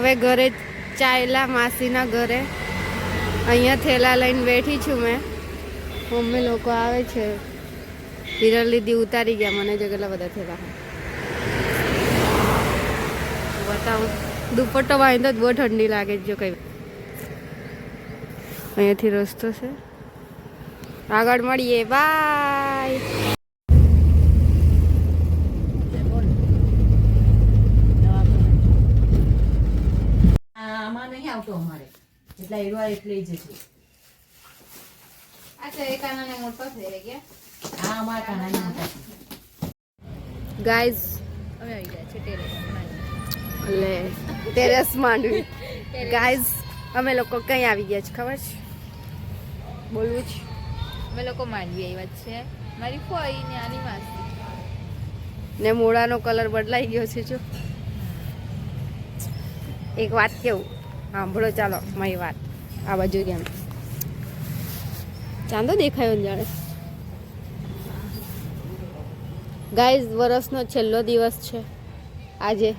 હવે ઘરે ચાયલા માસીના ઘરે અહીંયા થેલા લઈને બેઠી છું મેં. મમ્મી લોકો આવે છે. હિરલ દીદી ઉતારી ગયા. મને જો કેટલા બધા થેલા બતાવું. દુપટ્ટો વાંધો જ બહુ ઠંડી લાગે જો કઈ. અહીંયાથી રસ્તો છે. આગળ મળીએ. બાય. આમાં નહીં આવતો અમારે એટલા એડવા એટલે જ છે. અચ્છા એ કાનાને મોટો થઈ ગયા. હા અમારા કાનાને મોટા છે. ગાઈઝ અમે આવી ગયા છે ટેરેસ એટલે ટેરેસ માંડવી. ગાઈઝ અમે લોકો કઈ આવી ગયા છે ખબર છે? બોલવું છે. અમે લોકો માંડવી આવ્યા છે. મારી ફોઈ ને આની માસી ને મોડાનો કલર બદલાઈ ગયો છે. જો એક વાત કેવું સાંભળો. ચાલો મારી વાત. આ બાજુ કેમ ચાંદો દેખાયો ને જાણે. ગાઈઝ વરસનો છેલ્લો દિવસ છે આજે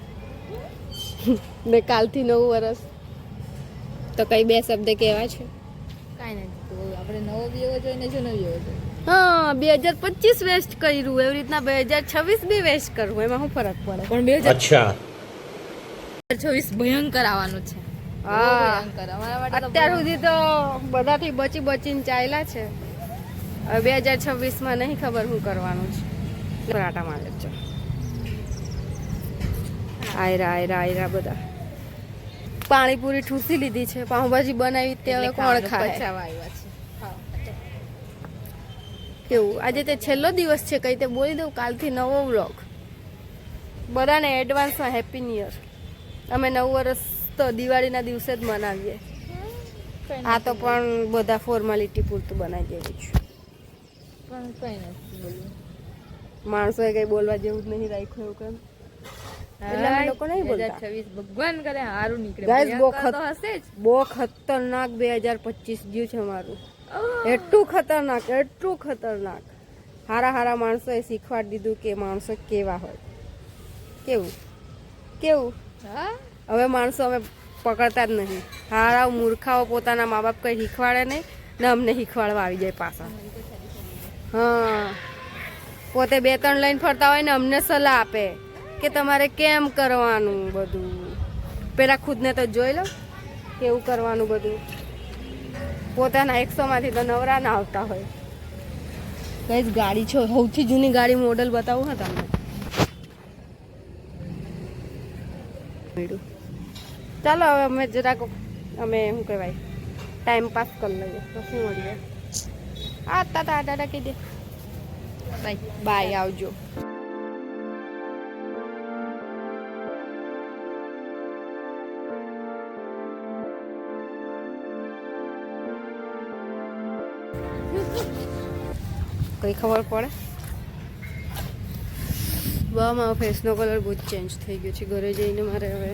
ને કાલથી નવું વરસ. તો કઈ બે શબ્દ કહેવા છે? કાંઈ નથી તો આપણે નવો બી એવો જોઈએ ને જૂનો બી એવો જોઈએ. હા 2025 વેસ્ટ કર્યું એવી રીતના 2026 બી વેસ્ટ કરવું. એમાં શું ફરક પડે? પણ 2026 ભયંકર આવવાનું છે. હા ભયંકર અમારા માટે તો અત્યાર સુધી તો બધાથી બચીને ચાલ્યા છે. હવે 2026માં નહીં ખબર શું કરવાનું છે. આટા મારે છે. આયરા બધા પાણીપુરી ઠૂસી લીધી છે. પાઉંભાજી બનાવી તે હવે કોણ ખાય? પચાવા આવ્યા છે. કેવું આજે તે છેલ્લો દિવસ છે. કઈ તે બોલી દઉં. કાલથી નવો વ્લોગ. બધાને એડવાન્સમાં હેપી ન્યુ યર. અમે નવું વર્ષ તો દિવાળીના દિવસે જ મનાવીએ. આ તો પણ બધા ફોર્માલિટી પૂરતું બનાવી દેવું છે. પણ કઈ નથી બોલ્યું. માણસોએ કઈ બોલવા જેવું જ નહીં રાખ્યું એવું કેમ? એટલે અમે લોકો નહીં બોલતા. 2026 ભગવાન કરે હારું નીકળે. Guys, ભયંકર તો હશે જ. બહુ ખતરનાક 2025 ગયું છે અમારું. એટલું ખતરનાક. હારા માણસોએ શીખવાડી દીધું કે માણસો કેવા હોય. કેવું હા હવે માણસો અમે પકડતા જ નહીં. હારા મૂર્ખાઓ પોતાના મા બાપ કંઈ શીખવાડે નહીં ને અમને શીખવાડવા આવી જાય પાછા. હા પોતે 2-3 લઈને ફરતા હોય ને અમને સલાહ આપે કે તમારે કેમ કરવાનું બધું. પેલા ખુદને તો જોઈ લો કેવું કરવાનું બધું. પોતાના 100માંથી તો નવરા ના આવતા હોય. કઈ ગાડી છો સૌથી જૂની ગાડી મોડલ બતાવું હા તમને. ચાલો હવે અમે જરાક શું કહેવાય ટાઈમ પાસ કરી લઈએ. પછી મળીએ. ટાટા કહી દે. બાય આવજો. કઈ ખબર પડે? મારો ફેસનો કલર બહુ જ ચેન્જ થઈ ગયો છે. ઘરે જઈને મારે હવે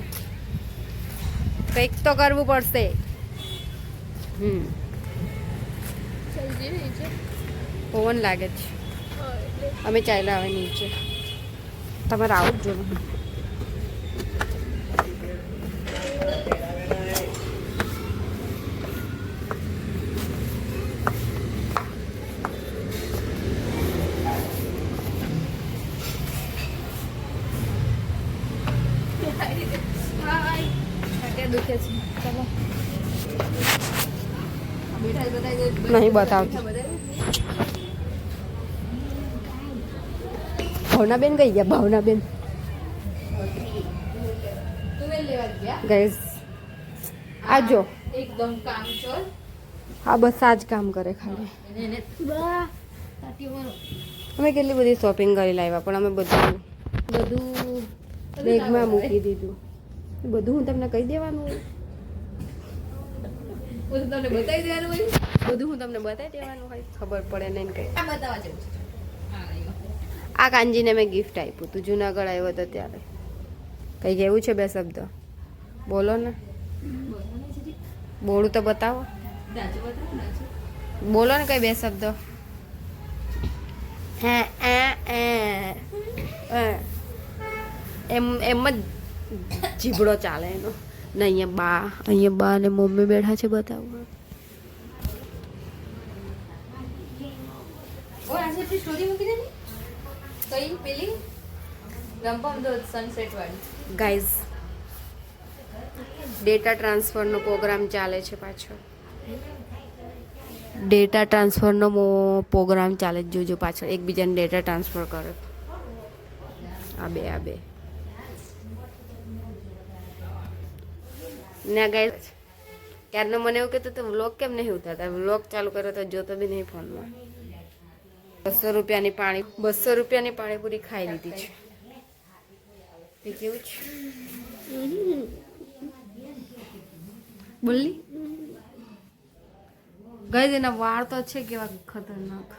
કંઈક તો કરવું પડશે. પવન લાગે છે. અમે ચાલ્યા આવે નીચે. તમારે આવું જ જોવું. દુખે છે. નહીં બતાવતી. ભાવનાબેન કઈ ગયા? ભાવનાબેન ગાઈસ આજો એકદમ કામચોર. હા બસ આ જ કામ કરે ખાલી. અમે કેટલી બધી શોપિંગ કરી લાવ્યા પણ અમે બધું બેગમાં મૂકી દીધું. બધું હું તમને કહી દેવાનું હોય. બધું તમને બતાવી દેવાનું હોય. બધું હું તમને બતાવી દેવાનું હોય. ખબર પડે નહીં કઈ. આ બતાવવા જેવું છે. આ કાંજીને મેં ગિફ્ટ આપ્યું હતું જુનાગઢ આવ્યો હતો ત્યારે. કઈ કેવું છે? 2 શબ્દ બોલો ને. બોલું તો બતાવો. બોલો ને કઈ 2 શબ્દ. એમ જ જીભડો ચાલે એનો. ને અહીંયા બા અને મમ્મી બેઠા છે બતાવવા. ઓ આજે આપણી સ્ટોરી મૂકી દે ને કઈ પેલી રંપમ દો સનસેટ વાળી. ગાઈઝ ડેટા ટ્રાન્સફરનો પ્રોગ્રામ ચાલે છે પાછો. ડેટા ટ્રાન્સફરનો પ્રોગ્રામ ચાલે છે. જોજો પાછળ એકબીજાને ડેટા ટ્રાન્સફર કરે. આ બે ના ગાઈઝ ક્યારનો મને એવું કહેતો તો વ્લોગ કેમ નહીં ઉતારતા. વ્લોગ ચાલુ કર્યો તો જોતો બી નહીં ફોનમાં. 200 રૂપિયાની પાણીપુરી ખાઈ લીધી છે. તે કેવું છે બોલી ગાઈઝ એના વાળ તો છે કેવા ખતરનાક.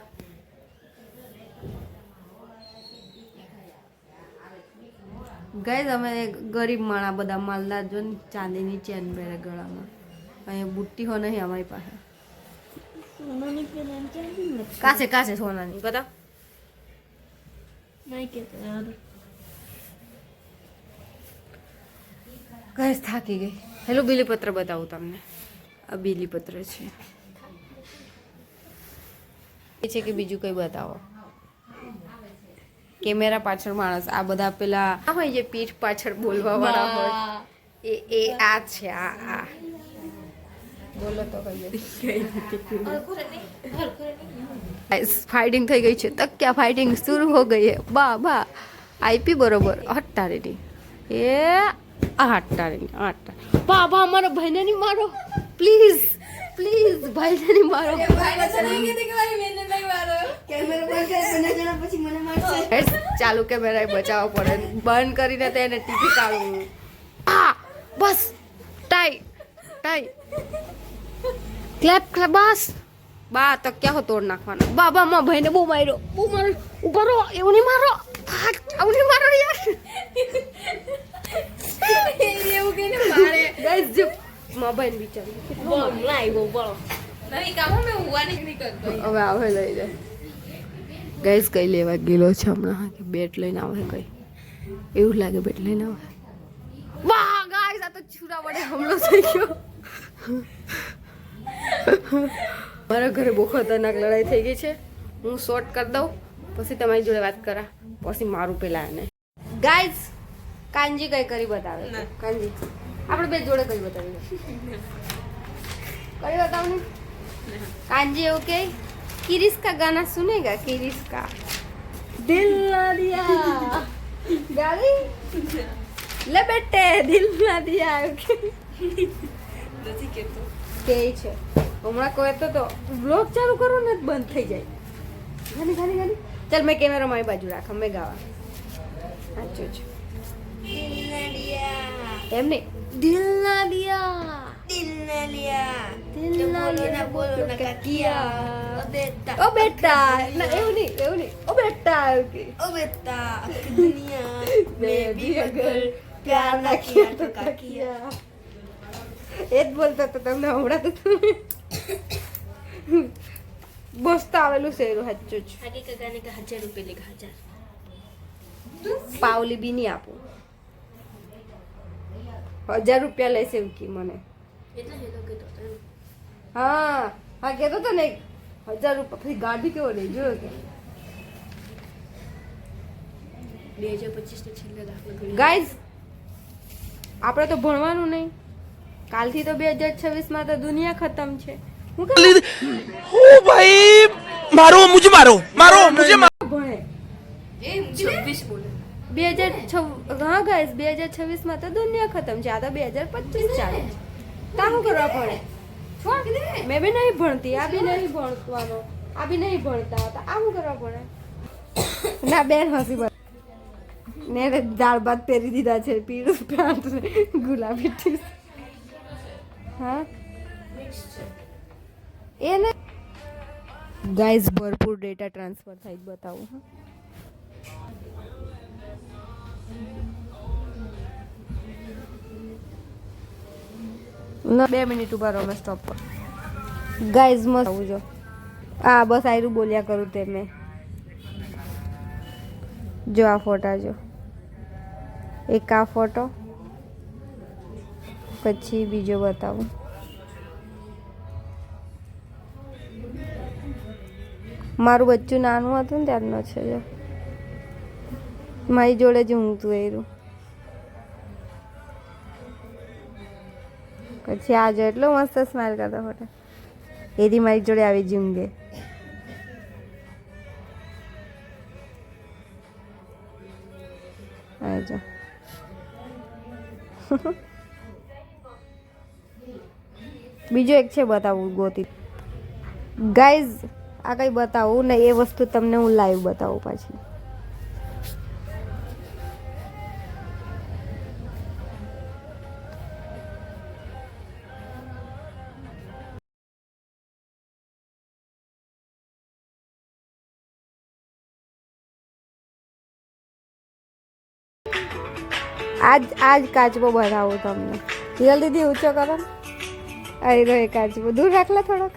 ગાઈઝ અમે ગરીબ માણા બધા માલદાર જો ને ચાંદીની ચેન પહેરે ગળામાં. અહીંયા બુટ્ટી હો નહીં અમારી પાસે. કાશે સોનાની બતા ગાઈઝ થાકી ગઈ. હેલો બીલીપત્ર બતાવું તમને. આ બીલીપત્ર છે એ છે કે બીજું કઈ બતાવો. કેમેરા પાછળ માણસ આ બધા પેલા હોય જે પીઠ પાછળ બોલવા વાળા હોય એ આ છે આ બોલો તો फाइटिंग થઈ ગઈ છે. તક ક્યાં फाइटिंग शुरू हो गई है. બા આઈપી બરોબર હટ્ટારેની એ હટ્ટારેની બા અમારો ભાઈને નહીં મારો પ્લીઝ ભાઈને નહીં મારો. ચાલુ કેમેરા બચાવવો પડે. બંધ કરીને તો એને ટીપી કાઢવું. બસ ટાઈ ક્લેપ બસ બા તક ક્યાં હો તોડ નાખવાનો. બાબા માં ભાઈને બહુ માર્યો ઉભા રહો. એવું નહીં મારો આવું નહીં મારો યાર. એવું કઈને મારે ગાઈસ જો માં ભાઈને બિચારી કેટલો લાવ્યો બોલો નવી કામો મે હુવા નહીં કરતો. હવે આવે લઈ જાય. ગાઈસ કઈ લેવા ગયેલો છે હમણાં કે બેટ લઈને આવે કઈ એવું લાગે બેટ લઈને આવે. વાહ ગાઈસ આ તો છુરા વડે હમલો થઈ ગયો. મારા ઘરે બહુ ખતરનાક લડાઈ થઈ ગઈ છે. હું શોર્ટ કરી દઉં પછી તમારી જોડે વાત કરા પછી મારું પેલા એને. ગાઈઝ કાંજી કઈ કરી બતાવે. કાંજી આપણે બે જોડે કરી બતાવી. કરી બતાવ ને કાંજી એવું કે किरिस का गाना सुनेगा. किरिस का दिल ना दिया गाली ले बेटे दिल ना दिया નથી કેતો કે છે હમણાં કોઈ તો વ્લોગ ચાલુ કરો ને બંધ થઈ જાય. ગાલી ચાલ મેં કેમેરા મારી બાજુ રાખ. મેં ગાવા સાચું છે. એમ નહીં દિલ ના દિયા બોલો ના કાકિયા ઓ બેટા ના એવું નહીં ઓ બેટા દુનિયા મેં ભી અગર પ્યાર ના કિયા તો કાકિયા એ જ બોલતો તો તમને હમણાં તો મસ્ત આવેલું છે એનું સાચું જ. आगे का गाने का 1000 रुपए लेगा 1000 પાવલી બી નહીં આપું. 1000 રૂપિયા લઈશ એવું કી મને. એટલા હેલો કે તો હા કહેતો તો ને 1000 રૂપિયા પછી ગાડી કેવો લઈ જોયો કે 2025 ને છેલ્લે દાખલો ગાઈઝ આપણે તો ભણવાનું નહીં. કાલથી તો 2026 માં તો દુનિયા ખતમ છે. હું કે ओ भाई मुझे मारो ભણે એ 26 બોલે 2026 હા ગાઈઝ 2026 માં તો દુનિયા ખતમ છે. આ તો 2025 ચાલે છે. તા શું કરવા પડે છોડ મેં બી નહીં ભણતી. આ બી નહીં ભણવાનો આ બી નહીં ભણતા હતા. આ શું કરવા પડે ના બેન હસી ને દાળ ભાત પહેરી દીધા છે. પીળું પેન્ટ ગુલાબી ટી હા એ ને ગાઈઝ ભરપૂર ડેટા ટ્રાન્સફર થાય બતાવું. ના 2 મિનિટ ઉભા રહો. મેં સ્ટોપ પર ગાઈઝ મસ્ત આવું જો. હા બસ આયરું બોલ્યા કરું તે મેં જો આ ફોટા જો. એક આ ફોટો પછી બીજો બતાવું. મારું બચ્ચું નાનું હતું ને ત્યારનો છે જો. મારી જોડે જ ઊંઘતું એરું. પછી આ જો એટલો મસ્ત સ્માઈલ કરતો ફોટો. એથી મારી જોડે આવી જ ઊંઘે. જો બીજો એક છે બતાવું ગોતી. ગાઈઝ આ કંઈ બતાવું ને એ વસ્તુ તમને હું લાઈવ બતાવું પાછી. આજ કાચબો બતાવું તમને. રિયલ દીદી ઊંચો કરો ને. અરે તો એ કાચબો દૂર રાખલા થોડોક.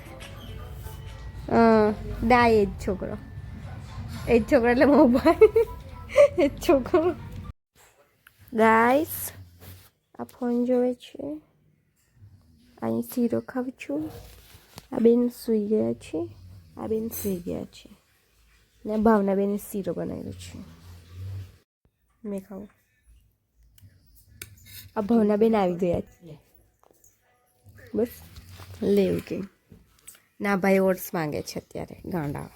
ના એ જ છોકરો. એ જ છોકરો એટલે મોબાઈલ. એ જ છોકરો. ગાઈસ આ ફોન જોવે છે. અહીં શીરો ખાઉં છું. આ બેન સૂઈ ગયા છે. આ બેન સૂઈ ગયા છે. ને ભાવના બેન શીરો બનાવ્યો છે. મેં ખાવું. આ ભાવના બેન આવી ગયા છે. બસ લેવું કે ના ભાઈ ઓટ્સ માંગે છે અત્યારે ગાંડા.